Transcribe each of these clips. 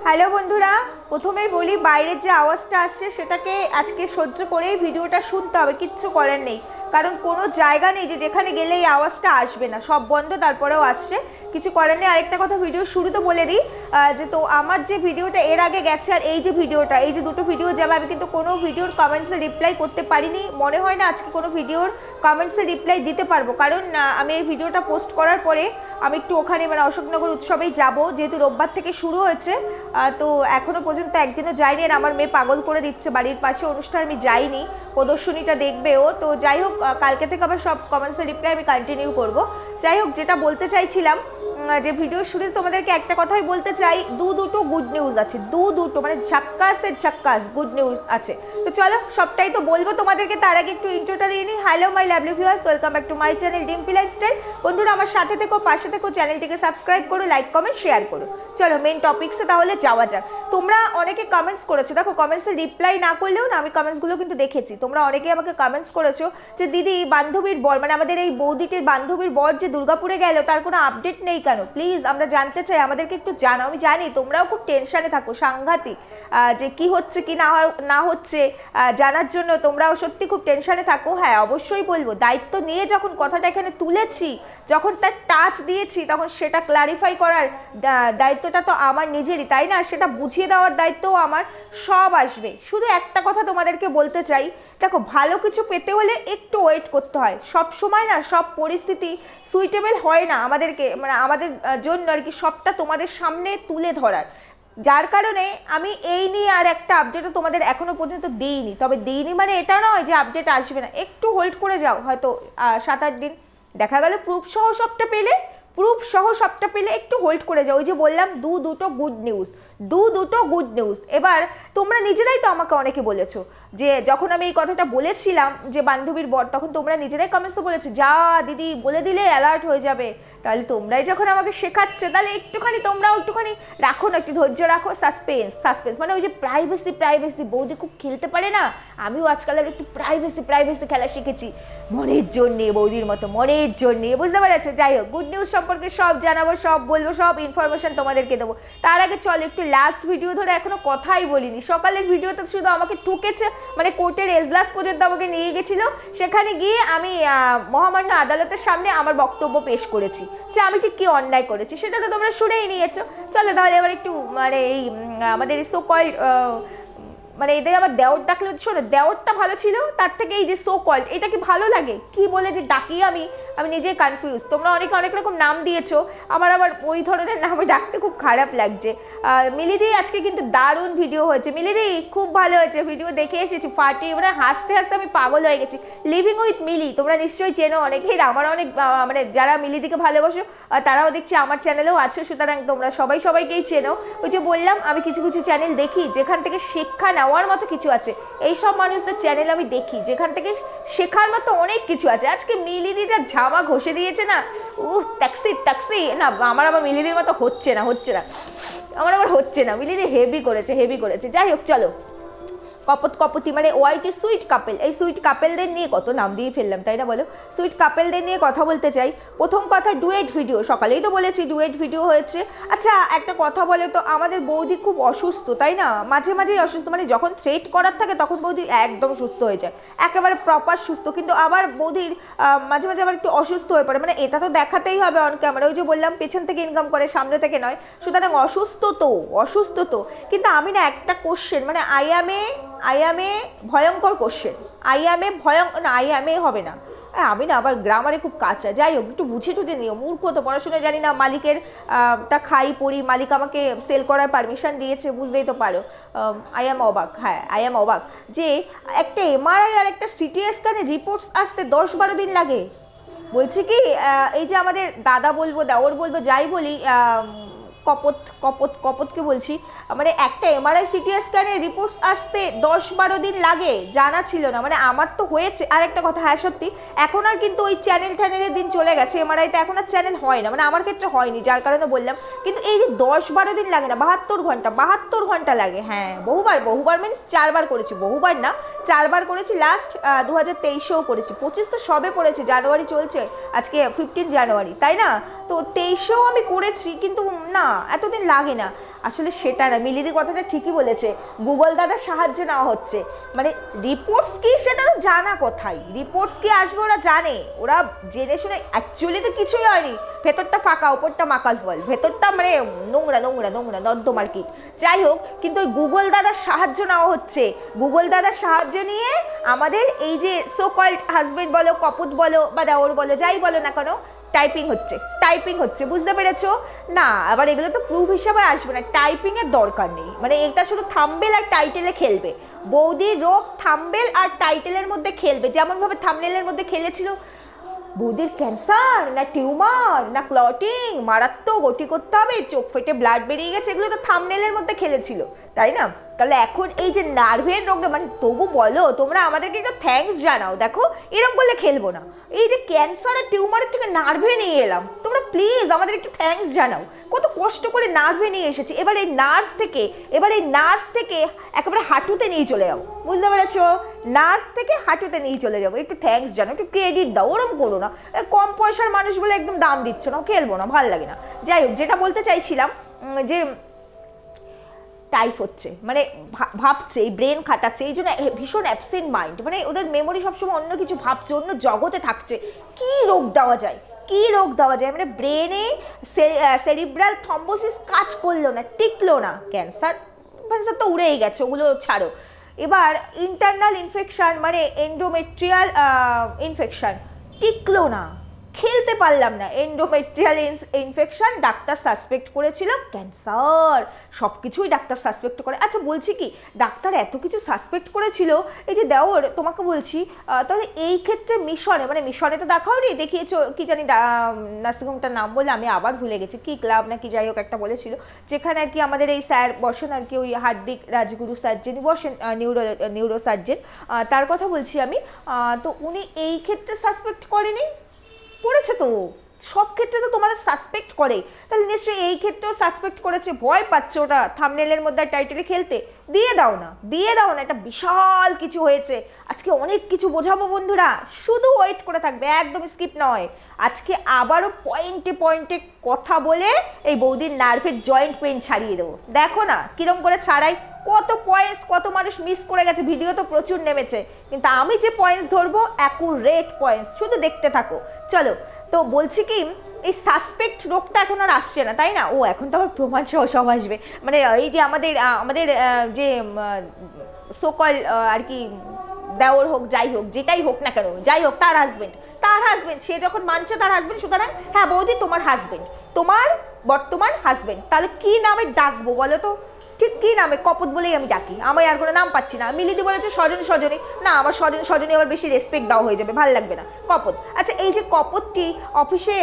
Hello বন্ধুরা, প্রথমেই বলি বাইরের যে আওয়াজটা আসছে সেটাকে আজকে সহ্য করেই ভিডিওটা শুনতে হবে, কিচ্ছু করার নেই। কারণ কোনো জায়গা নেই যে যেখানে গেলে এই আওয়াজটা আসবে না, সব বন্ধ তারপরেও আসছে, কিছু করার নেই। আরেকটা কথা ভিডিও শুরুতে বলে দিই যে তো আমার যে ভিডিওটা এর আগে গেছে আর এই যে ভিডিওটা, এই যে দুটো ভিডিও যাবে, আমি কিন্তু কোনো ভিডিওর কমেন্টসে রিপ্লাই করতে পারিনি। মনে হয় না আজকে কোনো ভিডিওর কমেন্টসে রিপ্লাই দিতে পারবো, কারণ আমি এই ভিডিওটা পোস্ট করার পরে আমি একটু ওখানে মানে অশোকনগর উৎসবেই যাব, যেহেতু রোববার থেকে শুরু হয়েছে। তো এখনো পর্যন্ত একদিনও যাইনি, আর আমার মেয়ে পাগল করে দিচ্ছে, বাড়ির পাশে অনুষ্ঠান আমি যাইনি, প্রদর্শনীটা দেখবেও। তো যাই হোক, কালকে থেকে আবার সব কমেন্টসের রিপ্লাই আমি কন্টিনিউ করব। যাই হোক, যেটা বলতে চাইছিলাম যে ভিডিওর শুরুতে তোমাদেরকে একটা কথাই বলতে চাই, দুটো গুড নিউজ আছে, দুটো মানে ঝাক্কাসের ঝাক্কাস গুড নিউজ আছে। তো চলো সবটাই তো বলবো তোমাদেরকে, তার আগে একটু ইন্ট্রোটা দিয়ে নিই। Hello my lovely viewers, welcome back to my channel Dimpy lifestyle. বন্ধুরা আমার সাথে থেকো, পাশে থেকো, চ্যানেলটিকে সাবস্ক্রাইব করো, লাইক কমেন্ট শেয়ার করো। চলো মেন টপিকসে তাহলে যাওয়া যাক। তোমরা অনেকে কমেন্টস করেছো, দেখো কমেন্টসে রিপ্লাই না করলেও না আমি কমেন্টসগুলো কিন্তু দেখেছি। তোমরা অনেকে আমাকে কমেন্টস করেছো যে দিদি বান্ধবীর বর মানে আমাদের এই বৌদিটির বান্ধবীর বর যে দুর্গাপুরে গেল তার কোনো আপডেট নেই কেন? প্লিজ আমরা জানতে চাই, আমাদেরকে একটু জানাও। আমি জানি তোমরাও খুব টেনশানে থাকো, সাংঘাতিক, যে কি হচ্ছে কি না হচ্ছে জানার জন্য তোমরাও সত্যি খুব টেনশানে থাকো। হ্যাঁ অবশ্যই বলবো, দায়িত্ব নিয়ে যখন কথাটা এখানে তুলেছি, যখন তার টাচ দিয়েছি, তখন সেটা ক্লারিফাই করার দায়িত্বটা তো আমার নিজেরই, তাই না? সেটা বুঝিয়ে দেওয়ার দায়িত্বও আমার। সব আসবে, শুধু একটা কথা তোমাদেরকে বলতে চাই, দেখো ভালো কিছু পেতে হলে একটু ওয়েট করতে হয়। সব সময় না সব পরিস্থিতি সুইটেবল হয় না আমাদেরকে, মানে আমাদের জন্য আর কি, সবটা তোমাদের সামনে তুলে ধরার। যার কারণে আমি এই নিয়ে আর একটা আপডেটও তোমাদের এখনো পর্যন্ত দিইনি। তবে দিইনি মানে এটা নয় যে আপডেট আসবে না, একটু হোল্ড করে যাও, হয়তো 7-8 দিন। দেখা গেল প্রুফ সহ সবটা পেলে একটু হোল্ড করে যাও। ওই যে বললাম দুটো গুড নিউজ। এবার তোমরা নিজেরাই তো আমাকে অনেকে বলেছো যে যখন আমি এই কথাটা বলেছিলাম যে বান্ধবীর বর, তখন তোমরা নিজেরাই কমেন্টস তো বলেছো, যা দিদি বলে দিলে অ্যালার্ট হয়ে যাবে। তাহলে তোমরাই যখন আমাকে শেখাচ্ছো, তাহলে একটুখানি তোমরাও একটুখানি রাখো না, একটু ধৈর্য রাখো। সাসপেন্স মানে ওই যে প্রাইভেসি বৌদি খুব খেলতে পারে না, আমিও আজকাল আর একটু প্রাইভেসি খেলা শিখেছি, মনের জন্যে, বৌদির মতো মনের জন্যে, বুঝতে পেরেছো? যাই হোক, গুড নিউজ সম্পর্কে সব জানাবো, সব বলবো, সব ইনফরমেশন তোমাদেরকে দেবো। তার আগে চলো একটু লাস্ট ভিডিও ধরে এখনো কথাই বলিনি। সকালের ভিডিওতে শুধু আমাকে ঠুকেছে, মানে কোর্টের এজলাস পর্যন্ত আমাকে নিয়ে গেছিলো, সেখানে গিয়ে আমি মহামান্য আদালতের সামনে আমার বক্তব্য পেশ করেছি যে আমি ঠিক কি অন্যায় করেছি, সেটা তো তোমরা শুনেই নিয়েছো। চলো তাহলে এবার একটু মানে এই আমাদের সো কল্ড মানে এদের আবার দেওর ডাকলে, শোনো দেওরটা ভালো ছিল, তার থেকে এই যে সো কল্ড, এটা কি ভালো লাগে? কি বলে যে ডাকি আমি নিজেই কনফিউজ। তোমরা অনেকে অনেক রকম নাম দিয়েছো, আমার আবার ওই ধরনের নামে ডাকতে খুব খারাপ লাগছে। মিলিদি আজকে কিন্তু দারুণ ভিডিও হয়েছে, মিলিদি খুব ভালো হয়েছে, ভিডিও দেখে এসেছি, ফাটিয়ে মানে হাসতে আমি পাগল হয়ে গেছি। লিভিং উইথ মিলি তোমরা নিশ্চয়ই চেনো অনেকেই, আমার অনেক মানে যারা মিলিদিকে ভালোবাসো তারাও দেখছি আমার চ্যানেলেও আছে, সুতরাং তোমরা সবাইকেই চেনো। ওই যে বললাম আমি কিছু চ্যানেল দেখি যেখান থেকে শিক্ষা নেওয়ার মতো কিছু আছে, এইসব মানুষদের চ্যানেল আমি দেখি যেখান থেকে শেখার মতো অনেক কিছু আছে। আজকে মিলিদি যা জামা ঘষে দিয়েছে না, ট্যাক্সি না, আমার আবার মিলিদির মতো হচ্ছে না, আমার আবার হচ্ছে না, মিলিদি হেভি করেছে। যাই হোক চলো, কপতি মানে ওয়াইটি সুইট কাপেল, এই সুইট কাপেলদের নিয়ে কত নাম দিয়ে ফেললাম, তাই না বলো? সুইট কাপেলদের নিয়ে কথা বলতে চাই। প্রথম কথা, ডুয়েট ভিডিও, সকালেই তো বলেছি ডুয়েট ভিডিও হয়েছে। আচ্ছা একটা কথা বলে তো, আমাদের বৌদি খুব অসুস্থ, তাই না? মাঝেই অসুস্থ, মানে যখন থ্রেট করার থাকে তখন বৌদি একদম সুস্থ হয়ে যায়, একেবারে প্রপার সুস্থ, কিন্তু আবার বৌদির মাঝে আবার একটু অসুস্থ হয়ে পড়ে, মানে এটা তো দেখাতেই হবে অন ক্যামেরা। ওই যে বললাম পেছন থেকে ইনকাম করে, সামনে থেকে নয়, সুতরাং অসুস্থ তো। কিন্তু আমি না একটা কোশ্চেন, মানে আই অ্যাম এ ভয়ঙ্কর কোশ্চেন, আই অ্যাম এ হবে না, আমি না আবার গ্রামারে খুব কাঁচা। যাই হোক, একটু বুঝে নিও, মূর্খ তো, পড়াশোনা জানি না, মালিকের তা খাই পড়ি, মালিক আমাকে সেল করার পারমিশন দিয়েছে, বুঝতেই তো পারো। আই অ্যাম অবাক যে একটা এমআরআই আর একটা সিটি স্ক্যানের রিপোর্টস আসতে 10-12 দিন লাগে। বলছি কি এই যে আমাদের দাদা বলবো, দেওর বলবো, যাই বলি, কপতকে বলছি, মানে একটা এমআরআই সিটি স্ক্যানের রিপোর্টস আসতে 10-12 দিন লাগে, জানা ছিল না, মানে আমার তো হয়েছে। আর একটা কথা, হ্যাঁ সত্যি এখন আর কিন্তু ওই চ্যানেলের দিন চলে গেছে, এমআরআইতে এখন আর চ্যানেল হয় না, মানে আমার ক্ষেত্রে হয়নি, যার কারণে বললাম। কিন্তু এই যে 10-12 দিন লাগে না, 72 ঘন্টা লাগে। হ্যাঁ বহুবার মিনস 4 বার করেছি, বহুবার না 4 বার করেছি, লাস্ট 2023-এও করেছি, 25 তো সবে পড়েছে, জানুয়ারি চলছে, আজকে 15 জানুয়ারি, তাই না? তো 23-এও আমি করেছি, কিন্তু না এতদিন লাগে না। আসলে সেটা না, মিলিদি কথাটা ঠিকই বলেছে, গুগল দাদার সাহায্য নেওয়া হচ্ছে। মানে রিপোর্টস কি সেটা তো জানা কোথায়, রিপোর্টস কি আসবে ওরা জানে, ওরা জেনে শুনে, অ্যাকচুয়ালি তো কিছুই হয়নি, ভেতরটা ফাঁকা ওপরটা মাকাল ফল, ভেতরটা মানে নোংরা নোংরা নোংরা নর্দমার কীট। যাই হোক, কিন্তু ওই গুগল দাদার সাহায্য নেওয়া হচ্ছে, গুগল দাদার সাহায্য নিয়ে আমাদের এই যে সো কল্ড হাজবেন্ড বলো, কপুত বলো বা দেওর বলো, যাই বলো না কেন, টাইপিং হচ্ছে, বুঝতে পেরেছো? না আবার এগুলো তো প্রুফ হিসাবে আসবে না, টাইপিং এর দরকার নেই, মানে এটা শুধু থাম্বেল আর টাইটেলে খেলবে। বৌদির রোগ থাম্বেল আর টাইটেলের মধ্যে খেলবে, যেমন ভাবে থাম্বনেলের মধ্যে খেলেছিল বৌদির ক্যান্সার না টিউমার না ক্লটিং, মারাত্মক ওটি করতে হবে, চোখ ফেটে ব্লাড বেরিয়ে গেছে, এগুলো তো থাম্বনেলের মধ্যে খেলেছিল, তাই না? তাহলে এখন এই যে নার্ভের রোগে, মানে তবু বলো তোমরা আমাদেরকে একটু থ্যাঙ্কস জানাও, দেখো এরকম করলে খেলবো না। এই যে ক্যান্সার আর টিউমারের থেকে নার্ভে নিয়ে এলাম, তোমরা প্লিজ আমাদের একটু থ্যাঙ্কস জানাও, কত কষ্ট করে নার্ভে নিয়ে এসেছি, এবার এই নার্ভ থেকে একেবারে হাঁটুতে নিয়ে চলে যাবো, বুঝতে পেরেছো? নার্ভ থেকে হাঁটুতে নিয়ে চলে যাবো, একটু থ্যাঙ্কস জানাও, একটু ক্রেডিট দাও, ওরম করো না, কম পয়সার মানুষ বলে একদম দাম দিচ্ছ না, খেলবো না, ভালো লাগে না। যাই হোক, যেটা বলতে চাইছিলাম যে টাইপ হচ্ছে, মানে ভাবছে, এই ব্রেন খাটাচ্ছে, এই জন্য ভীষণ অ্যাবসেন্ট মাইন্ড, মানে ওদের মেমোরি সবসময় অন্য কিছু ভাবছে, অন্য জগতে থাকছে। কি রোগ দেওয়া যায়, মানে ব্রেনে সেরিব্রাল থ্রম্বোসিস কাজ করলো না, টিকলো না, ক্যান্সার তো উড়েই গেছে, ওগুলো ছাড়ো। এবার ইন্টারনাল ইনফেকশন, মানে এন্ডোমেট্রিয়াল ইনফেকশন, টিকলো না, খেলতে পারলাম না, এন্ডোমেট্রিয়াল ইনফেকশন, ডাক্তার সাসপেক্ট করেছিল ক্যান্সার, সব কিছুই ডাক্তার সাসপেক্ট করে। আচ্ছা বলছি কি, ডাক্তার এত কিছু সাসপেক্ট করেছিল, এই যে দেওর তোমাকে বলছি, তাহলে এই ক্ষেত্রে মিশনে, মানে মিশনে তো দেখাও নি, দেখিয়েছো কি জানি নার্সিংহোমটার নাম বলে আমি আবার ভুলে গেছি, কি ক্লাব নাকি যাই হোক একটা বলেছিল, যেখানে আর কি আমাদের এই স্যার বসেন আর কি, ওই হার্দিক রাজগুরু স্যার যিনি বসেন, নিউরো সার্জেন, তার কথা বলছি আমি। তো উনি এই ক্ষেত্রে সাসপেক্ট করেনি, করেছে তো, সব ক্ষেত্রে তো তোমাদের সাসপেক্ট করে, তাহলে নিশ্চয়ই এই ক্ষেত্রেও সাসপেক্ট করেছে, ভয় পাচ্ছে ওটা থাম্বনেলের মধ্যে টাইটেলে খেলতে, দিয়ে দাও না, এটা বিশাল কিছু হয়েছে, আজকে অনেক কিছু বোঝাবো বন্ধুরা, শুধু ওয়েট করে থাকবে, একদম স্কিপ নয়। আজকে আবারও পয়েন্টে কথা বলে এই বৌদির নার্ভের জয়েন্ট পেইন ছাড়িয়ে দেবো, দেখো না কিরম করে ছাড়াই, কত পয়েন্টস, কত মানুষ মিস করে গেছে, ভিডিও তো প্রচুর নেমেছে, কিন্তু আমি যে পয়েন্টস ধরবো অ্যাকুরেট পয়েন্টস, শুধু দেখতে থাকো। চলো, তো বলছি কি, এই সাসপেক্ট রোগটা এখন আর আসছে না, তাই না? ও এখন তো আবার প্রমাণ সহ সব আসবে, মানে এই যে আমাদের যে সোকল আর কি দেওর হোক, যাই হোক, যেটাই হোক না কেন, যাই হোক, তার হাজবেন্ড সে যখন মানছে তার হাজবেন্ড, সুতরাং হ্যাঁ বৌদি তোমার হাজবেন্ড, তোমার বর্তমান হাজবেন্ড, তাহলে কি নামে ডাকবো বলো তো? ঠিক কি নামে? কপত বলেই আমি ডাকি, আমি আর কোনো নাম পাচ্ছি না। মিলিদি বলেছে সজনী, না আমার সজনী আবার বেশি রেসপেক্ট দেওয়া হয়ে যাবে, ভালো লাগবে না, কপত। আচ্ছা, এই যে কপতটি অফিসে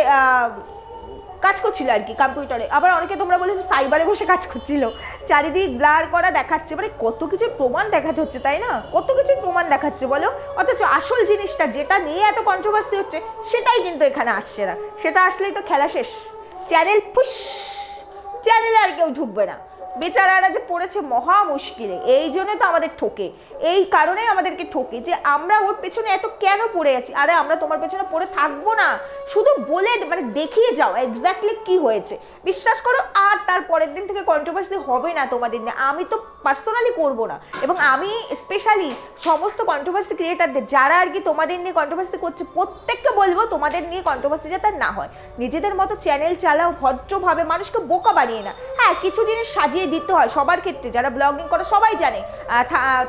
কাজ করছিল আর কি কম্পিউটারে, আবার অনেকে তোমরা বলেছো সাইবারে বসে কাজ করছিল, চারিদিক ব্লার করা দেখাচ্ছে, মানে কত কিছুর প্রমাণ দেখাতে হচ্ছে, তাই না? কত কিছুর প্রমাণ দেখাচ্ছে বলো, অথচ আসল জিনিসটা যেটা নিয়ে এত কন্ট্রোভার্সি হচ্ছে সেটাই কিন্তু এখানে আসছে না, সেটা আসলেই তো খেলা শেষ, চ্যানেলে আর কেউ ঢুকবে না, বেচারারা যে পড়েছে মহা মুশকিলে, এই জন্য তো আমাদের ঠকে, এই কারণেই আমাদেরকে ঠকে যে আমরা ওর পেছনে এত কেন পড়ে আছি। আরে আমরা তোমার পেছনে পড়ে থাকবো না, শুধু বলে মানে দেখিয়ে যাও এক্স্যাক্টলি কি হয়েছে, বিশ্বাস করো, আর তার পরের দিন থেকে কন্ট্রোভার্সি হবে না তোমাদের নিয়ে, আমি তো পার্সোনালি করবো না, এবং আমি স্পেশালি সমস্ত কন্ট্রোভার্সি ক্রিয়েটারদের যারা আর কি তোমাদের নিয়ে কন্ট্রোভার্সি করছে, প্রত্যেককে বলবো তোমাদের নিয়ে কন্ট্রোভার্সি যাতে না হয়, নিজেদের মতো চ্যানেল চালাও ভদ্রভাবে, মানুষকে বোকা বানিয়ে না। হ্যাঁ, কিছু জিনিস সাজিয়ে দিতে হয় সবার ক্ষেত্রে, যারা ব্লগিং করে সবাই জানে,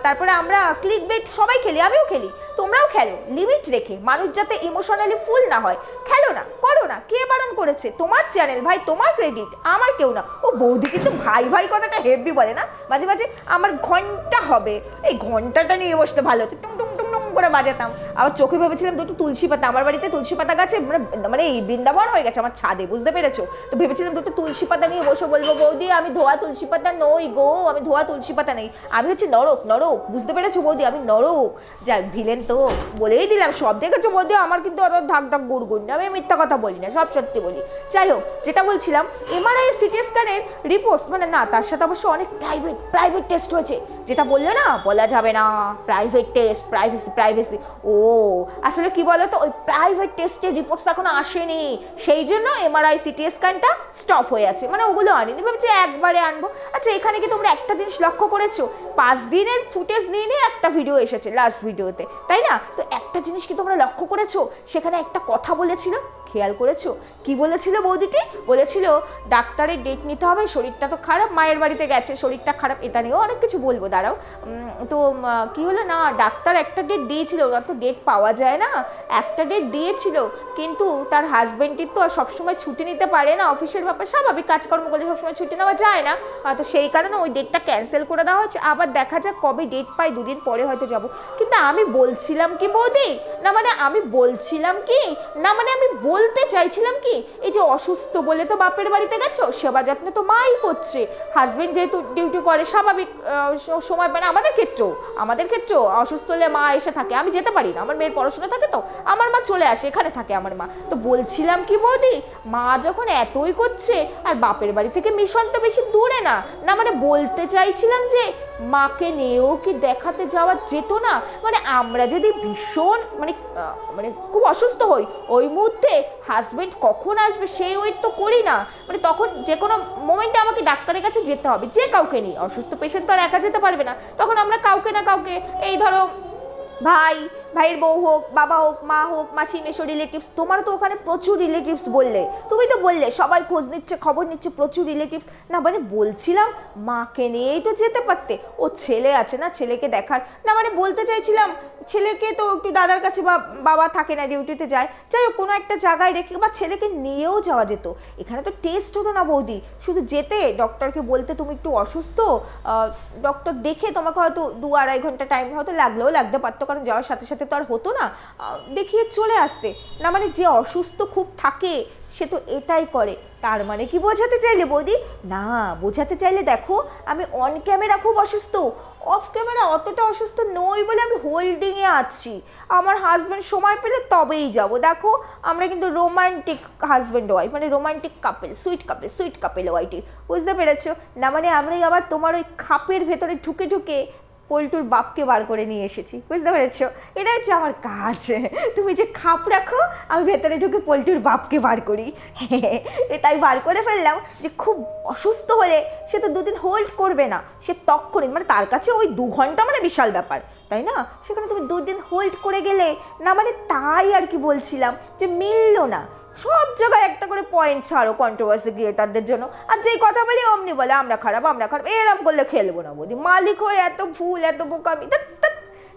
তারপরে আমরা ক্লিক বেট সবাই খেলি, আমিও খেলি, তোমরাও খেলো, লিমিট রেখে, মানুষ যাতে ইমোশনালি ফুল না হয়, খেলো না, করো না, কে বারণ করেছে? তোমার চ্যানেল ভাই, তোমার ক্রেডিট, আমার কেউ না। ও বৌদি কিন্তু ভাই কথাটা হেভি বলে না মাঝে মাঝে, আমার ঘন্টা হবে, এই ঘন্টাটা নিয়ে বসতে ভালো হতো, টুং টুং টুং টুং করে বাজাতাম, আবার চোখে ভেবেছিলাম দুটো তুলসী পাতা, আমার বাড়িতে তুলসী পাতা গাছে মানে এই বৃন্দাবন হয়ে গেছে আমার ছাদে, বুঝতে পেরেছো? তো ভেবেছিলাম দুটো তুলসী পাতা নিয়ে বসে বলবো, বৌদি আমি ধোয়া তুলসী পাতা নই গো, আমি ধোয়া তুলসী পাতা নেই, আমি হচ্ছে নরক, বুঝতে পেরেছো বৌদি, আমি নরক। যাক, ভিলেন তো বলেই দিলাম, সব দেখেছো বৌদি, আমার কিন্তু অত ঢাক গুড়গুড় না, আমি মিথ্যা কথা বলি না, সব সত্যি বলি। যাই হোক, যেটা বলছিলাম, এমআরআই সিটি স্ক্যানের রিপোর্টস, মানে না, তার সাথে অবশ্য অনেক প্রাইভেট টেস্ট হয়েছে, যেটা বললো না বলা যাবে না, প্রাইভেট টেস্ট, প্রাইভেসি। ও আসলে কি বলো তো, ওই প্রাইভেট টেস্টের রিপোর্টস এখনো আসেনি, সেই জন্য MRI CT স্ক্যানটা স্টপ হয়ে আছে, মানে ওগুলো আনিনি, ভাবছি একবারে আনবো। আচ্ছা এখানে কি তোমরা একটা জিনিস লক্ষ্য করেছো, 5 দিনের ফুটেজ নিয়ে নিয়ে একটা ভিডিও এসেছে লাস্ট ভিডিওতে, তাই না? তো একটা জিনিস কি তোমরা লক্ষ্য করেছো, সেখানে একটা কথা বলেছিল, খেয়াল করেছো কি বলেছিল বৌদিটি? বলেছিল ডাক্তারের ডেট নিতে হবে, শরীরটা তো খারাপ, মায়ের বাড়িতে গেছে, শরীরটা খারাপ, এটা নিয়েও অনেক কিছু বলবো, দাঁড়াও। তো কি হলো না, ডাক্তার একটা ডেট দিয়েছিল, ওরা তো ডেট পাওয়া যায় না, একটা ডেট দিয়েছিল, কিন্তু তার হাজবেন্ডের তো আর সবসময় ছুটি নিতে পারে না, অফিসের ব্যাপার, স্বাভাবিক কাজকর্ম করলে সবসময় ছুটি নেওয়া যায় না, তো সেই কারণে ওই ডেটটা ক্যান্সেল করে দেওয়া হচ্ছে। আবার দেখা যাক কবে ডেট পাই, 2 দিন পরে হয়তো যাব। কিন্তু আমি বলছিলাম কি বৌদি, না মানে আমি বলছিলাম কি, না মানে আমি বলতে চাইছিলাম কি, এই যে অসুস্থ বলে তো বাপের বাড়িতে গেছো, সেবা যত্ন তো মাই করছে, হাজবেন্ড যেহেতু ডিউটি করে, স্বাভাবিক সময়, মানে আমাদের ক্ষেত্রেও অসুস্থ হলে মা এসে থাকে, আমি যেতে পারি না, আমার মেয়ের পড়াশোনা থাকে, তো আমার মা চলে আসে, এখানে থাকে আমার মা। তো বলছিলাম কি বৌদি, মা যখন এতই করছে, আর বাপের বাড়ি থেকে মিশন তো বেশি দূরে না, না মানে বলতে চাইছিলাম যে মাকে নিয়েও কি দেখাতে যাওয়া যেত না, মানে আমরা যদি ভীষণ মানে খুব অসুস্থ হই, ওই মুহূর্তে হাজবেন্ড কখন আসবে সেই ওয়েট তো করি না, মানে তখন যে কোনো মোমেন্টে আমাকে ডাক্তারের কাছে যেতে হবে, যে কাউকে নিয়ে, অসুস্থ পেশেন্ট তো আর একা যেতে পারবে না, তখন আমরা কাউকে না কাউকে, এই ধরো ভাইয়ের বউ হোক, বাবা হোক, মা হোক, মাসি মেশো রিলেটিভস, তোমারও তো ওখানে প্রচুর রিলেটিভস বললে, তুমি তো বললে সবাই খোঁজ নিচ্ছে, খবর নিচ্ছে, প্রচুর রিলেটিভস, না মানে বলছিলাম মাকে নিয়েই তো যেতে পারতে, ও ছেলে আছে না, ছেলেকে দেখার, না মানে বলতে চাইছিলাম ছেলেকে তো একটু দাদার কাছে, বা বাবা থাকে না, ডিউটিতে যায়, যাই হোক কোনো একটা জায়গায় রেখে, বা ছেলেকে নিয়েও যাওয়া যেত, এখানে তো টেস্ট হতো না বৌদি, শুধু যেতে ডক্টরকে বলতে তুমি একটু অসুস্থ, ডক্টর দেখে তোমাকে হয়তো 2-2.5 ঘন্টা টাইম হয়তো লাগলেও লাগতে পারতো, কারণ যাওয়ার সাথে সাথে তো আর হতো না, দেখিয়ে চলে আসতে, না মানে যে অসুস্থ খুব থাকে সে তো এটাই করে, তার মানে কি বোঝাতে চাইলে বৌদি? না বোঝাতে চাইলে দেখো, আমি অন ক্যামেরা খুব অসুস্থ, অফ ক্যামেরা অতটা অসুস্থ নই বলে আমি হোল্ডিংয়ে আছি, আমার হাজব্যান্ড সময় পেলে তবেই যাব, দেখো আমরা কিন্তু রোমান্টিক হাজব্যান্ড ওয়াইফ, মানে রোমান্টিক কাপেল, সুইট কাপেল ওয়াইটি, বুঝতে পেরেছো? না মানে আমরাই আবার তোমার ওই খাপের ভেতরে ঢুকে ঢুকে পল্টুর বাপকে বার করে নিয়ে এসেছি, বুঝতে পেরেছো? এটা হচ্ছে আমার কাজ, তুমি যে খাপ রাখো, আমি ভেতরে ঢুকে পল্টুর বাপকে বার করি, তাই বার করে ফেললাম যে খুব অসুস্থ হলে সে তো 2 দিন হোল্ড করবে না, সে তক্ষণে, মানে তার কাছে ওই 2 ঘন্টা মানে বিশাল ব্যাপার, তাই না? সেখানে তুমি 2 দিন হোল্ড করে গেলে, না মানে তাই আর কি বলছিলাম যে মিললো না, সব জায়গায় একটা করে পয়েন্ট ছাড়ো কন্ট্রোভার্সি ক্রিয়েটারদের জন্য, আর যেই কথা বলি অমনি বলে আমরা খারাপ, এরম করলে খেলবো না বৌদি, মালিক হয়ে এত ভুল, এত বোকামি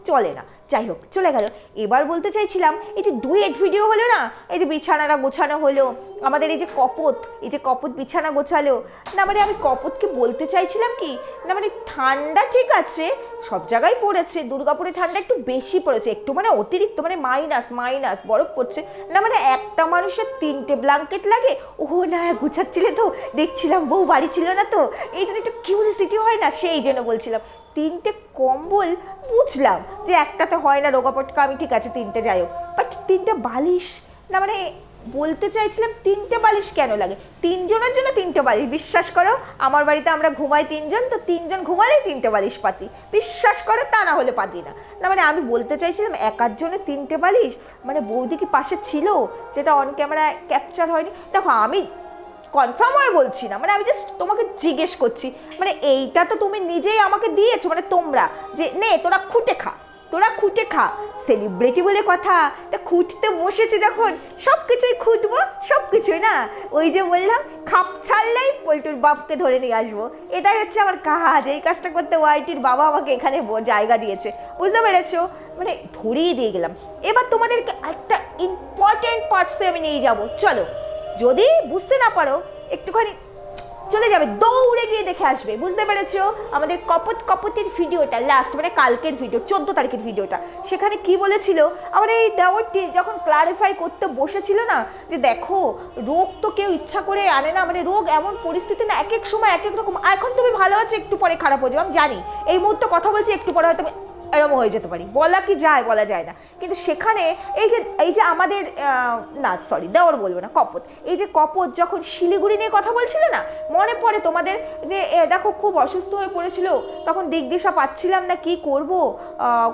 চলে না। যাই হোক চলে গেল। এবার বলতে চাইছিলাম এই যে ডুয়েট ভিডিও হলো না, এই যে বিছানাটা গোছানো হলো, আমাদের এই যে কপত বিছানা গোছালো, না মানে আমি কপতকে বলতে চাইছিলাম কি, না মানে ঠান্ডা ঠিক আছে সব জায়গায় পড়েছে, দুর্গাপুরে ঠান্ডা একটু বেশি পড়েছে, একটু মানে অতিরিক্ত, মানে মাইনাস বরফ পড়ছে, না মানে একটা মানুষের 3টে ব্ল্যাঙ্কেট লাগে, ও না গুছাচ্ছিলে তো, দেখছিলাম বউ বাড়ি ছিল না তো, এই জন্য একটু কিউরিসিটি হয় না, সেই জন্য বলছিলাম 3টে কম্বল, বুঝলাম যে একটাতে হয় না রোগাপটকা, আমি ঠিক আছে 3টে, যাই হোক, বাট 3টে বালিশ, না মানে বলতে চাইছিলাম 3টে বালিশ কেন লাগে, 3 জনের জন্য 3টে বালিশ, বিশ্বাস করো আমার বাড়িতে আমরা ঘুমাই 3 জন, তো 3 জন ঘুমালেই 3টে বালিশ পাতি, বিশ্বাস করো, তা না হলে পাতি না, না মানে আমি বলতে চাইছিলাম একার জন্য 3টে বালিশ, মানে বৌদি কি পাশে ছিল, যেটা অন ক্যামেরা ক্যাপচার হয়নি, দেখো আমি কনফার্ম হয়ে বলছি না, মানে আমি জাস্ট তোমাকে জিজ্ঞেস করছি, মানে এইটা তো তুমি নিজেই আমাকে দিয়েছো, মানে তোমরা যে নে তোরা খুঁটে খা, সেলিব্রিটি বলে কথা, তা খুঁটতে বসেছে যখন সব কিছুই খুঁটবো, সব কিছুই না, ওই যে বললাম খাপ ছাড়লেই পল্টুর বাপকে ধরে নিয়ে আসবো, এটাই হচ্ছে আমার কাজ, এই কাজটা করতে ওয়াইটির বাবা আমাকে এখানে জায়গা দিয়েছে, বুঝতে পেরেছো? মানে ধরিয়ে দিয়ে গেলাম। এবার তোমাদেরকে একটা ইম্পর্টেন্ট পার্টসে আমি নিয়ে যাবো, চলো, যদি বুঝতে না পারো একটুখানি চলে যাবে, দৌড়ে গিয়ে দেখে আসবে, বুঝতে পেরেছো? আমাদের কপতের ভিডিওটা লাস্ট, মানে কালকের ভিডিও, 14 তারিখের ভিডিওটা, সেখানে কি বলেছিল আমার এই দেওরটি যখন ক্লারিফাই করতে বসেছিল না, যে দেখো রোগ তো কেউ ইচ্ছা করে আনে না, মানে রোগ এমন পরিস্থিতি না, এক সময় এক রকম, এখন তুমি ভালো আছো একটু পরে খারাপ হয়ে যাবে, আমি জানি এই মুহূর্তে কথা বলছি, একটু পরে হয়তো এরকম হয়ে যেতে পারি, বলা কি যায়, বলা যায় না। কিন্তু সেখানে এই যে আমাদের না সরি দেওর বলবো না, কপত, এই যে কপত যখন শিলিগুড়ি নিয়ে কথা বলছিল না, মনে পড়ে তোমাদের যে দেখো খুব অসুস্থ হয়ে পড়েছিল, তখন দিক দিশা পাচ্ছিলাম না কি করব,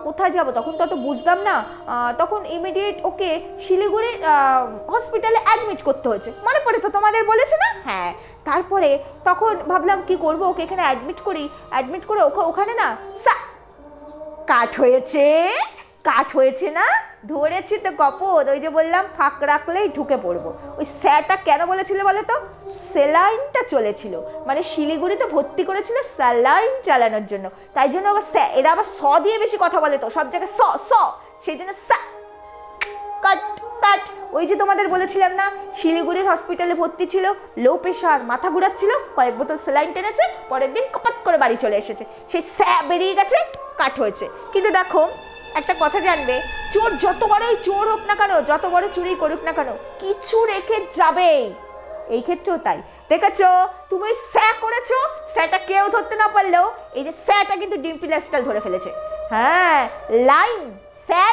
কোথায় যাব, তখন তো অত বুঝতাম না, তখন ইমিডিয়েট ওকে শিলিগুড়ি হসপিটালে অ্যাডমিট করতে হয়েছে, মনে পড়ে তো তোমাদের বলেছে না? হ্যাঁ, তারপরে তখন ভাবলাম কি করব, ওকে এখানে অ্যাডমিট করি, অ্যাডমিট করে ওখানে না কাট হয়েছে না, ধরেছি তো কপত, ওই যে বললাম ফাঁক রাখলেই ঢুকে পড়বো। ওই স্যারটা কেন বলেছিল বলে তো, স্যালাইনটা চলেছিল, মানে শিলিগুড়িতে ভর্তি করেছিল স্যালাইন চালানোর জন্য, তাই জন্য আবার এরা আবার স দিয়ে বেশি কথা বলে তো, সব জায়গায় স, সেই জন্য কাট। ওই যে তোমাদের বলেছিলাম না, শিলিগুড়ির হসপিটালে ভর্তি ছিল, লো প্রেশার, মাথা ঘুরাচ্ছিল, কয়েক বোতল স্যালাইন টেনেছে, পরের দিন কপাত করে বাড়ি চলে এসেছে, সেই বেরিয়ে গেছে, কাট হয়েছে। কিন্তু দেখো একটা কথা জানবে, চোর যত বড়ই চোর হোক না কেন, যত বড় চুরি করুক না কেন, কিছু রেখে যাবে, এই ক্ষেত্রেও তাই। দেখেছো তুমি করেছো, স্যাটা কেউ ধরতে না পারলেও এই যে স্যাটা কিন্তু ডিম্পি লাইফস্টাইল ধরে ফেলেছে। হ্যাঁ, লাইন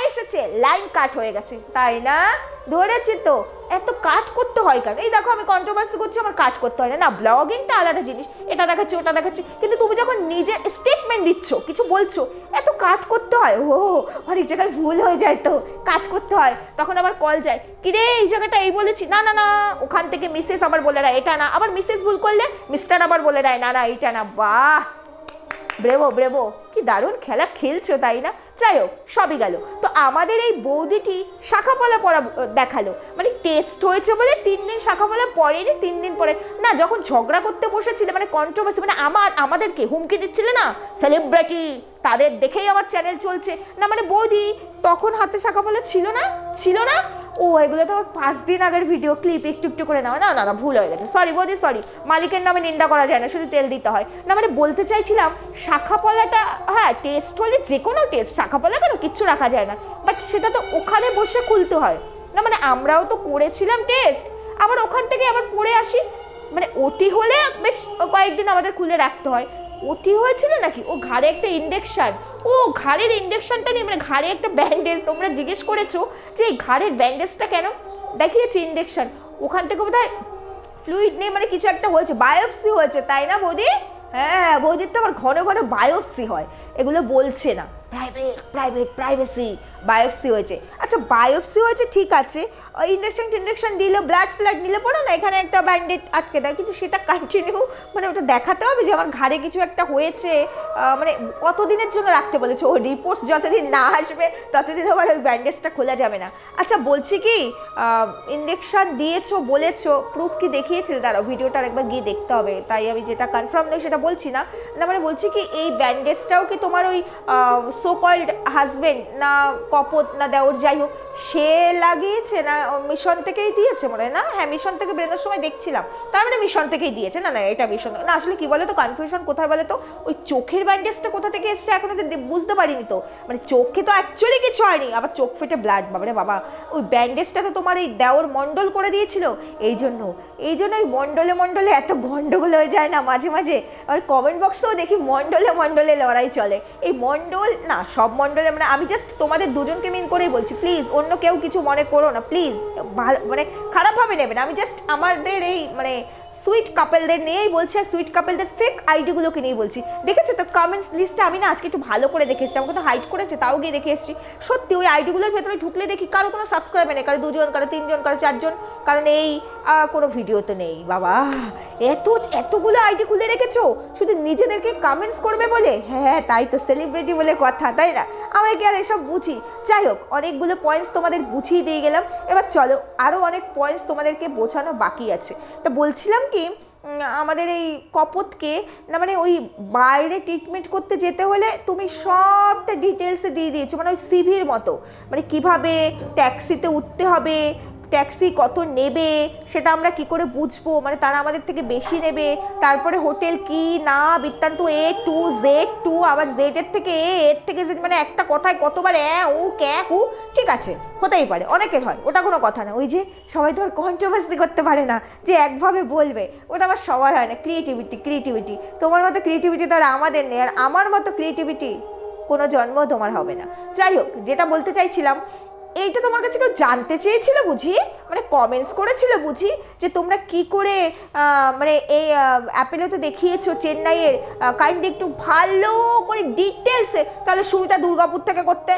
এসেছে, লাইন কাট হয়ে গেছে, তাই না? ধরেছি তো, এত কাট করতে হয় কেন? এই দেখো আমি কন্ট্রোভার্সি করছি, আমার কাট করতে হয় না, ব্লগিংটা আলাদা জিনিস, এটা দেখাচ্ছি ওটা দেখাচ্ছি, কিন্তু তুমি যখন নিজে স্টেটমেন্ট দিচ্ছ, কিছু বলছো, এত কাট করতে হয়? অনেক জায়গায় ভুল হয়ে যায় তো, কাট করতে হয়, তখন আবার কল যায়, কিরে এই জায়গাটা এই বলেছি, না ওখান থেকে মিসেস আবার বলে দেয় এটা না, আবার মিসেস ভুল করলে মিস্টার আবার বলে দেয় না এইটা না। বাহ, ব্রেভো, কি দারুণ খেলা খেলছো, তাই না? যাই হোক, সবই গেল। তো আমাদের এই বৌদিটি শাখাপলা পড়া দেখালো, মানে টেস্ট হয়েছে বলে 3 দিন শাখাপলা পড়েনি, 3 দিন পরে না, যখন ঝগড়া করতে বসেছিল, মানে কন্ট্রোভার্সি, মানে আমাদেরকে হুমকি দিচ্ছিলে না সেলিব্রিটি, তাদের দেখেই আমার চ্যানেল চলছে না, মানে বৌদি তখন হাতে শাখাপলা ছিল না, এগুলো তো আমার 5 দিন আগের ভিডিও ক্লিপ, একটু করে নেওয়া, না ভুল হয়ে গেছে, সরি বৌদি সরি, মালিকের নামে নিন্দা করা যায় না, শুধু তেল দিতে হয় না, মানে বলতে চাইছিলাম শাখাপলাটা হ্যাঁ টেস্ট হলে, যে কোনো টেস্ট, শাখাপলা কেন কিচ্ছু রাখা যায় না, বাট সেটা তো ওখানে বসে খুলতে হয় না, মানে আমরাও তো করেছিলাম টেস্ট, আবার ওখান থেকে আবার পড়ে আসি, মানে ওটি হলে বেশ কয়েকদিন আমাদের খুলে রাখতে হয়। ওটি হয়েছিল নাকি, ও ঘাড়ে একটা ইনজেকশন, ঘাড়ের ইনজেকশনটা নিয়ে, মানে ঘাড়ে একটা ব্যান্ডেজ, তোমরা জিজ্ঞেস করেছো যে এই ঘাড়ের ব্যান্ডেজটা কেন, দেখিয়েছি ইনজেকশন, ওখান থেকে বোধহয় ফ্লুইড নেই, মানে কিছু একটা হয়েছে, বায়োপসি হয়েছে, তাই না বৌদি? হ্যাঁ, বৌদির তো আবার ঘন বায়োপসি হয়, এগুলো বলছে না, প্রাইভেসি, বায়োপসি হয়েছে। আচ্ছা বায়োপসি হয়েছে ঠিক আছে, ইনজেকশন দিল, ব্লাড ফ্লাড নিলে পড়ো না, এখানে একটা ব্যান্ডেজ আটকে দেয়, কিন্তু সেটা কন্টিনিউ, মানে ওটা দেখাতে হবে যে আমার ঘাড়ে কিছু একটা হয়েছে, মানে কতদিনের জন্য রাখতে বলেছে, ও রিপোর্টস যতদিন না আসবে ততদিন আবার ওই ব্যান্ডেজটা খোলা যাবে না। আচ্ছা বলছি কি, ইনজেকশন দিয়েছো বলেছো, প্রুফ কি দেখিয়েছিল? দাঁড়াও ভিডিওটা আরেকবার গিয়ে দেখতে হবে, তাই আমি যেটা কনফার্ম নই সেটা বলছি না, মানে বলছি কি এই ব্যান্ডেজটাও কি তোমার ওই সো কল্ড হাজবেন্ড না কপত না দেওর যাই হোক সে লাগিয়েছে, না মিশন থেকেই দিয়েছে মনে হয়, না? হ্যাঁ মিশন থেকে বেরোনোর সময় দেখছিলাম, তার মানে মিশন থেকেই দিয়েছে, না এটা মিশন না, আসলে কি বলে তো কনফিউশন কোথায় বলে তো, ওই চোখের ব্যান্ডেজটা কোথা থেকে এসছে এখনো বুঝতে পারিনি তো, মানে চোখে তো অ্যাকচুয়ালি কিছু হয়নি, আবার চোখ ফেটে ব্লাড, বাবারে বাবা, ওই ব্যান্ডেজটা তো তোমার এই দেওর মণ্ডল করে দিয়েছিল, এই জন্য ওই মণ্ডলে এত গন্ডগোল হয়ে যায় না মাঝে মাঝে, আর কমেন্ট বক্সেও দেখি মণ্ডলে লড়াই চলে, এই মণ্ডল না সব মণ্ডলে, মানে আমি জাস্ট তোমাদের দুজনকে মিন করেই বলছি, প্লিজ অন্য কেউ কিছু মনে করো না প্লিজ, ভালো মানে খারাপভাবে নেবে না, আমি জাস্ট আমাদের এই মানে সুইট কাপলদের নিয়েই বলছি, আর সুইট কাপলদের ফেক আইডিগুলোকে নিয়েই বলছি। দেখেছো তো কমেন্টস লিস্টে, আমি না আজকে একটু ভালো করে দেখে এসেছি, আমাকে তো হাইড করেছে তাও গিয়ে দেখে এসেছি, সত্যি ওই আইডিগুলোর ভেতরে ঢুকলে দেখি কারো কোনো সাবস্ক্রাইবার নেই, কারো 2 জন, কারো 3 জন, কারো 4 জন, কারণ এই কোনো ভিডিও তো নেই। বাবা এতগুলো আইডি খুলে রেখেছো শুধু নিজেদেরকে কমেন্টস করবে বলে? হ্যাঁ তাই তো, সেলিব্রিটি বলে কথা, তাই না? আমরা কি আর এসব বুঝি? যাই হোক, অনেকগুলো পয়েন্টস তোমাদের বুঝিয়ে দিয়ে গেলাম, এবার চলো আরও অনেক পয়েন্টস তোমাদেরকে বোঝানো বাকি আছে। তো বলছিলাম কি, আমাদের এই কপতকে না মানে ওই বাইরে ট্রিটমেন্ট করতে যেতে হলে তুমি সবটা ডিটেলসে দিয়ে দিয়েছো, মানে ওই সিভির মতো, মানে কিভাবে ট্যাক্সিতে উঠতে হবে, ট্যাক্সি কত নেবে সেটা আমরা কি করে বুঝবো, মানে তারা আমাদের থেকে বেশি নেবে, তারপরে হোটেল কি না বৃত্তান্ত A to Z, আবার Z এর থেকে এর থেকে Z, মানে একটা কথায় কতবার ঠিক আছে হতেই পারে, অনেকের হয়, ওটা কোনো কথা না, ওই যে সবাই তো আর কন্ট্রোভার্সি করতে পারে না যে একভাবে বলবে, ওটা আবার সবার হয় না, ক্রিয়েটিভিটি, তোমার মতো ক্রিয়েটিভিটি তো আর আমাদের নেই, আর আমার মতো ক্রিয়েটিভিটি কোনো জন্ম তোমার হবে না। যাই হোক, যেটা বলতে চাইছিলাম, এইটা তোমার কাছে কেউ জানতে চেয়েছিল বুঝি, মানে কমেন্টস করেছিল বুঝি, যে তোমরা কি করে মানে এই অ্যাপেলোতে দেখিয়েছো চেন্নাইয়ের, কাইন্ডলি একটু ভালো করে ডিটেলসে তাহলে শুরুটা দুর্গাপুর থেকে করতে।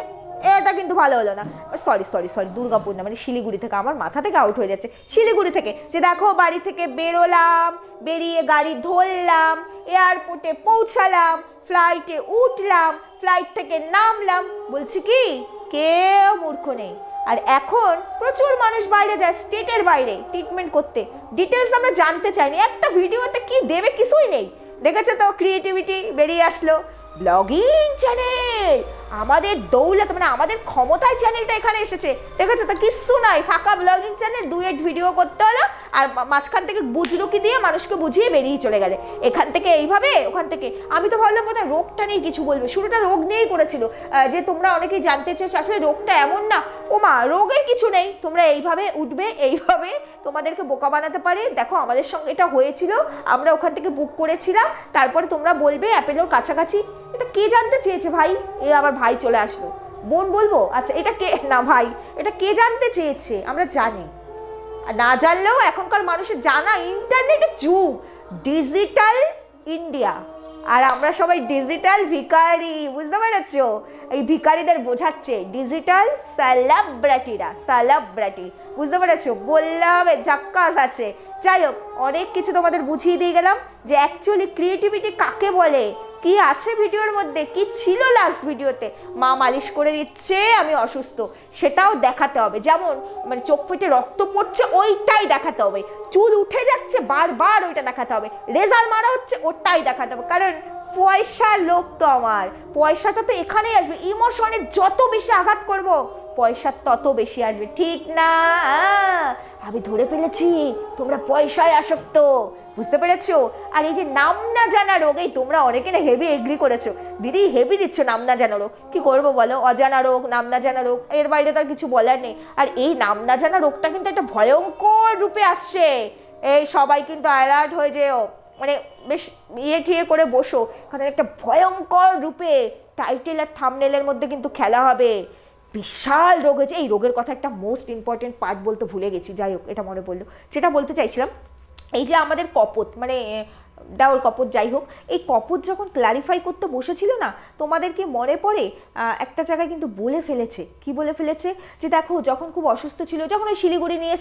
এটা কিন্তু ভালো হলো না। সরি সরি সরি, দুর্গাপুর না, মানে শিলিগুড়ি থেকে, আমার মাথা থেকে আউট হয়ে যাচ্ছে, শিলিগুড়ি থেকে। যে দেখো বাড়ি থেকে বেরোলাম, বেরিয়ে গাড়ি ধরলাম, এয়ারপোর্টে পৌঁছালাম, ফ্লাইটে উঠলাম, ফ্লাইট থেকে নামলাম, বলছি কি কেউ মূর্খ নেই। আর এখন প্রচুর মানুষ বাইরে যায়, স্টেটের বাইরে ট্রিটমেন্ট করতে। ডিটেলস আমরা জানতে চাইনি, একটা ভিডিওতে কি দেবে কিছুই নেই। দেখেছো তো, ক্রিয়েটিভিটি বেরিয়ে আসলো। ব্লগিং চ্যানেল, আমাদের দৌলত, মানে আমাদের ক্ষমতায় চ্যানেলটা এখানে এসেছে। দেখেছো তো, কিচ্ছু নাই, ফাঁকা ব্লগিং চ্যানেল, ডুয়েট ভিডিও করতে হলো, আর মাঝখান থেকে বুজরুকি দিয়ে মানুষকে বুঝিয়ে বেরিয়ে চলে গেলে, এখান থেকে এইভাবে, ওখান থেকে। আমি তো ভাবলাম বোধহয় রোগটা নিয়ে কিছু বলবে, শুরুটা রোগ নিয়েই করেছিল, যে তোমরা অনেকেই জানতে চেয়েছো আসলে রোগটা এমন না। ও মা, রোগের কিছু নেই, তোমরা এইভাবে উঠবে, এইভাবে তোমাদেরকে বোকা বানাতে পারে। দেখো আমাদের সঙ্গে এটা হয়েছিল, আমরা ওখান থেকে বুক করেছিলাম, তারপরে তোমরা বলবে অ্যাপেলোর কাছাকাছি। এটা কে জানতে চেয়েছে ভাই? এ আবার ভাই চলে আসলো, বোন বলবো? আচ্ছা, এটা কে, না ভাই, এটা কে জানতে চেয়েছে আমরা জানি, না জানলেও এখনকার মানুষের জানা, ইন্টারনেটের যুগ, ডিজিটাল ইন্ডিয়া, আর আমরা সবাই ডিজিটাল ভিখারি, বুঝতে পেরেছো? এই ভিখারিদের বোঝাচ্ছে ডিজিটাল সেলিব্রিটিরা, সেলিব্রিটি, বুঝতে পেরেছো? বললাম ঝাক্কাস আছে। যাই হোক, অনেক কিছু তোমাদের বুঝিয়ে দিয়ে গেলাম যে অ্যাকচুয়ালি ক্রিয়েটিভিটি কাকে বলে, কি আছে ভিডিওর মধ্যে, কি ছিল লাস্ট ভিডিওতে। মা মালিশ করে দিচ্ছে, আমি অসুস্থ, সেটাও দেখাতে হবে। যেমন মানে চোখ ফেটে রক্ত পড়ছে, ওইটাই দেখাতে হবে। চুল উঠে যাচ্ছে বারবার, ওইটা দেখাতে হবে। রেজার মারা হচ্ছে, ওটাই দেখাতে হবে। কারণ পয়সার লোভ তো আমার, পয়সাটা তো এখানেই আসবে। ইমোশনে যত বেশি আঘাত করব, পয়সা তত বেশি আসবে, ঠিক না? আমি ধরে ফেলেছি তোমরা পয়সায় আসক্ত, বুঝতে পেরেছো? আর এই যে নাম না জানা রোগ, এই তোমরা অনেকে না হেভি এগ্রি করেছো, দিদি হেভি দিচ্ছ নাম না জানা রোগ। কি করবো বলো, অজানা রোগ, নাম না জানা রোগ, এর বাইরে তো আর কিছু বলার নেই। আর এই নাম না জানা রোগটা কিন্তু একটা ভয়ঙ্কর রূপে আসছে। এই সবাই কিন্তু অ্যালার্ট হয়ে যেও, মানে বেশ ঠিয়ে করে বসো, কারণ একটা ভয়ঙ্কর রূপে টাইটেল আর থাম্বনেলের মধ্যে কিন্তু খেলা হবে। বিশাল রোগ হয়েছে। এই রোগের কথা একটা মোস্ট ইম্পর্টেন্ট পার্ট বলতে ভুলে গেছি, যাই হোক এটা মনে পড়লো। যেটা বলতে চাইছিলাম, এই যে আমাদের কপত, মানে দেওর কপত, যাই হোক, এই কপত যখন ক্লারিফাই করতে বসেছিল না, তোমাদের কি মনে পড়ে একটা জায়গায় কিন্তু বলে ফেলেছে, কি বলে ফেলেছে, যে দেখো যখন খুব অসুস্থ ছিল, যখন ওই শিলিগুড়ি নিয়ে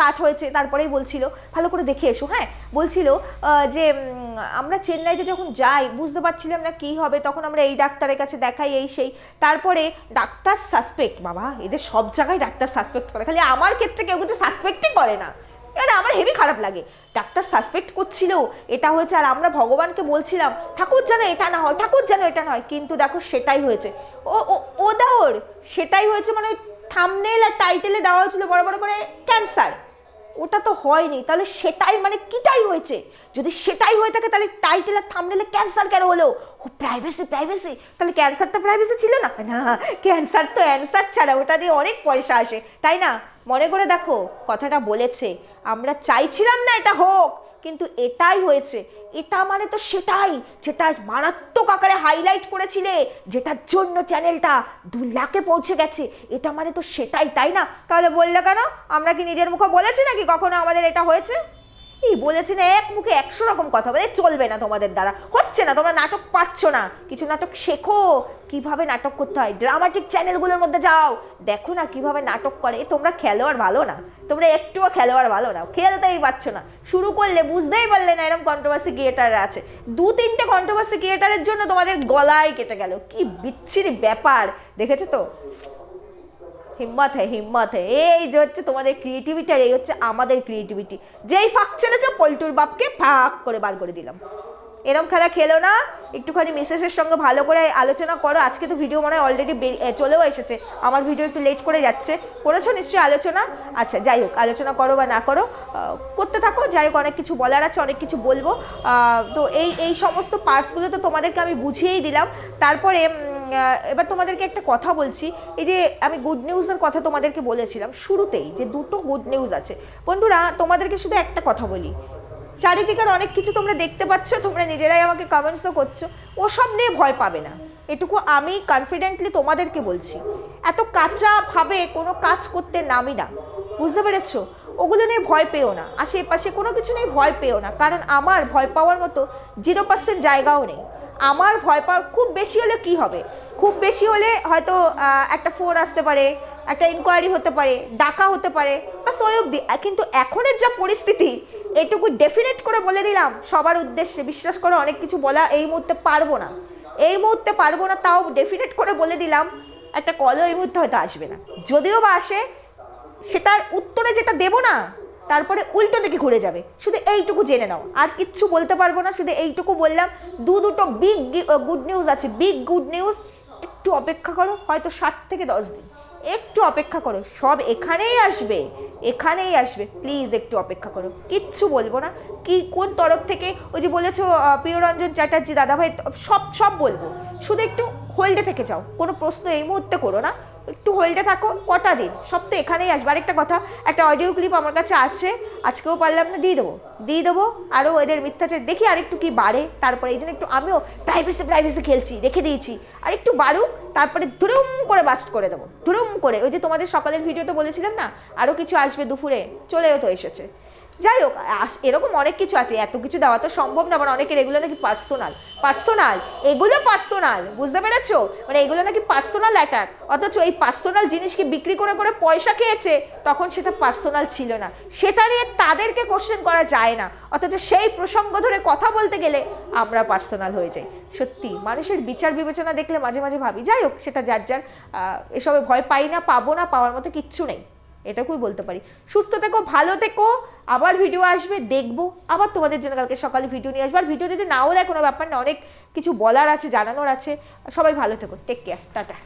কাট হয়েছে, তারপরেই বলছিল, ভালো করে দেখে এসো, হ্যাঁ, বলছিল যে আমরা চেন্নাইতে যখন যাই বুঝতে পারছিলাম না কি হবে, তখন আমরা এই ডাক্তারের কাছে দেখাই, এই সেই, তারপরে ডাক্তার সাসপেক্ট, বাবা এদের সব জায়গায় ডাক্তার সাসপেক্ট করে, খালি আমার ক্ষেত্রে কেউ কিছু সাসপেক্টই করে না, এটা আমার হেভি খারাপ লাগে। ডাক্তার সাসপেক্ট করছিল এটা হয়েছে, আর আমরা ভগবানকে বলছিলাম ঠাকুর যেন এটা না হয়, ঠাকুর যেন এটা না হয়, কিন্তু দেখো সেটাই হয়েছে। ও দাওর সেটাই হয়েছে, মানে থাম্বনেল আর টাইটেলে দেওয়া হয়েছিল বড় বড় করে ক্যান্সার, ওটা তো হয়নি, তাহলে সেটাই মানে কিটাই হয়েছে? যদি সেটাই হয়ে থাকে তাহলে টাইটেল আর থাম্বনেলে ক্যান্সার কেন হলো? ও প্রাইভেসি, প্রাইভেসি, তাহলে ক্যান্সারটা প্রাইভেসি ছিল না? না, ক্যান্সার তো অ্যান্সার ছাড়া, ওটা দিয়ে অনেক পয়সা আসে, তাই না? মনে করে দেখো কথাটা বলেছে, আমরা চাইছিলাম না এটা হোক, কিন্তু এটাই হয়েছে। এটা মানে তো সেটাই, যেটা মারাত্মক আকারে হাইলাইট করেছিলে, যেটার জন্য চ্যানেলটা 2 লাখে পৌঁছে গেছে, এটা মানে তো সেটাই, তাই না? তাহলে বললে কেন? আমরা কি নিজের মুখে বলেছি নাকি কখনো আমাদের এটা হয়েছে? এই বলেছি না, এক মুখে 100 রকম কথা বলে, চলবে না, তোমাদের দ্বারা হচ্ছে না, তোমরা নাটক পারছো না, কিছু নাটক শেখো, কিভাবে নাটক করতে হয়, ড্রামাটিক চ্যানেলগুলোর মধ্যে যাও, দেখো না কিভাবে নাটক করে। তোমরা খেলোয়াড় ভালো না, তোমরা একটুও খেলোয়াড় ভালো না, খেলতেই পারছো না, শুরু করলে বুঝতেই পারলে না এরকম কন্ট্রোভার্সি ক্রিয়েটার আছে, 2-3টে কন্ট্রোভার্সি ক্রিয়েটারের জন্য তোমাদের গলায় কেটে গেল, কি বিচ্ছিরি ব্যাপার, দেখেছো তো? হিম্মত হ্যাঁ, হিম্মত হ্যাঁ, এই যে হচ্ছে তোমাদের ক্রিয়েটিভিটি, আর এই হচ্ছে আমাদের ক্রিয়েটিভিটি। যেই ফাঁক ছেড়েছো, পল্টুর বাপকে ফাঁক করে বার করে দিলাম। এরম খেলা খেলো না, একটুখানি মিসেসের সঙ্গে ভালো করে আলোচনা করো। আজকে তো ভিডিও মনে হয় অলরেডি চলেও এসেছে, আমার ভিডিও একটু লেট করে যাচ্ছে, করেছো নিশ্চয়ই আলোচনা? আচ্ছা যাই হোক, আলোচনা করো বা না করো, করতে থাকো। যাই হোক, অনেক কিছু বলার আছে, অনেক কিছু বলবো। তো এই সমস্ত পার্টসগুলো তো তোমাদেরকে আমি বুঝিয়েই দিলাম। তারপরে এবার তোমাদেরকে একটা কথা বলছি, এই যে আমি গুড নিউজের কথা তোমাদেরকে বলেছিলাম শুরুতেই, যে 2টো গুড নিউজ আছে। বন্ধুরা তোমাদেরকে শুধু একটা কথা বলি, চারিদিকের অনেক কিছু তোমরা দেখতে পাচ্ছ, তোমরা নিজেরাই আমাকে কমেন্টসও করছো, ওসব নিয়ে ভয় পাবে না, এটুকু আমি কনফিডেন্টলি তোমাদেরকে বলছি। এত কাঁচাভাবে কোনো কাজ করতে নামি না, বুঝতে পেরেছো? ওগুলো নিয়ে ভয় পেও না, আশেপাশে কোনো কিছু নিয়ে ভয় পেও না, কারণ আমার ভয় পাওয়ার মতো 0% জায়গাও নেই। আমার ভয় পাওয়ার খুব বেশি হলে কি হবে, খুব বেশি হলে হয়তো একটা ফোন আসতে পারে, একটা ইনকোয়ারি হতে পারে, ডাকা হতে পারে, বাস ওই অবধি। কিন্তু এখনের যা পরিস্থিতি, এটুকু ডেফিনেট করে বলে দিলাম সবার উদ্দেশ্যে, বিশ্বাস করো অনেক কিছু বলা এই মুহূর্তে পারবো না, এই মুহূর্তে পারবো না, তাও ডেফিনেট করে বলে দিলাম একটা কলও এই মুহূর্তে হয়তো আসবে না, যদিও বা আসে সেটার উত্তরে যেটা দেবো না তারপরে উল্টো দিকে ঘুরে যাবে, শুধু এইটুকু জেনে নাও। আর কিচ্ছু বলতে পারবো না, শুধু এইটুকু বললাম। দুটো বিগ গুড নিউজ আছে, বিগ গুড নিউজ। একটু অপেক্ষা করো, হয়তো 7 থেকে 10 দিন, একটু অপেক্ষা করো, সব এখানেই আসবে, এখানেই আসবে, প্লিজ একটু অপেক্ষা করো। কিচ্ছু বলবো না, কি কোন তরফ থেকে, ওই যে বলেছো প্রিয়রঞ্জন চ্যাটার্জি দাদাভাই, সব বলবো, শুধু একটু হোল্ডে থেকে যাও, কোনো প্রশ্ন এই মুহূর্তে করো না, একটু হোল্ডে থাকো, কটা দিন, সব তো এখানেই আসবে। আরেকটা কথা, একটা অডিও ক্লিপ আমার কাছে আছে, আজকেও পারলাম না, দিয়ে দেবো আরও এদের মিথ্যাচার দেখি আরেকটু কি বাড়ে, তারপরে এই জন্য একটু আমিও প্রাইভেসি খেলছি, রেখে দিয়েছি, আর একটু বাড়ুক, তারপরে ধুরুম করে বাস্ট করে দেবো, ধুরুম করে। ওই যে তোমাদের সকালের ভিডিওতে বলেছিলাম না আরও কিছু আসবে দুপুরে, চলেও তো এসেছে। যাই হোক, এরকম অনেক কিছু আছে, এত কিছু দেওয়া তো সম্ভব না, মানে অনেকের এগুলো নাকি পার্সোনাল, এগুলো পার্সোনাল, বুঝতে পেরেছো? মানে এগুলো নাকি পার্সোনাল অ্যাটাক, অথচ এই পার্সোনাল জিনিসকে বিক্রি করে করে পয়সা খেয়েছে, তখন সেটা পার্সোনাল ছিল না, সেটা নিয়ে তাদেরকে কোশ্চেন করা যায় না, অথচ সেই প্রসঙ্গ ধরে কথা বলতে গেলে আমরা পার্সোনাল হয়ে যাই। সত্যি মানুষের বিচার বিবেচনা দেখলে মাঝে মাঝে ভাবি। যাই হোক, সেটা যার এসবে ভয় পাই না, পাবো না, পাওয়ার মতো কিচ্ছু নেই, এটাকুই বলতে পারি। সুস্থ থেকো, ভালো থেকো, আবার ভিডিও আসবে, দেখবো, আবার তোমাদের জন্য কালকে সকালে ভিডিও নিয়ে আসবো। আর ভিডিও যদি নাও দেয় কোনো ব্যাপার না, অনেক কিছু বলার আছে, জানানোর আছে। সবাই ভালো থেকো, টেক কেয়ার, টাটা।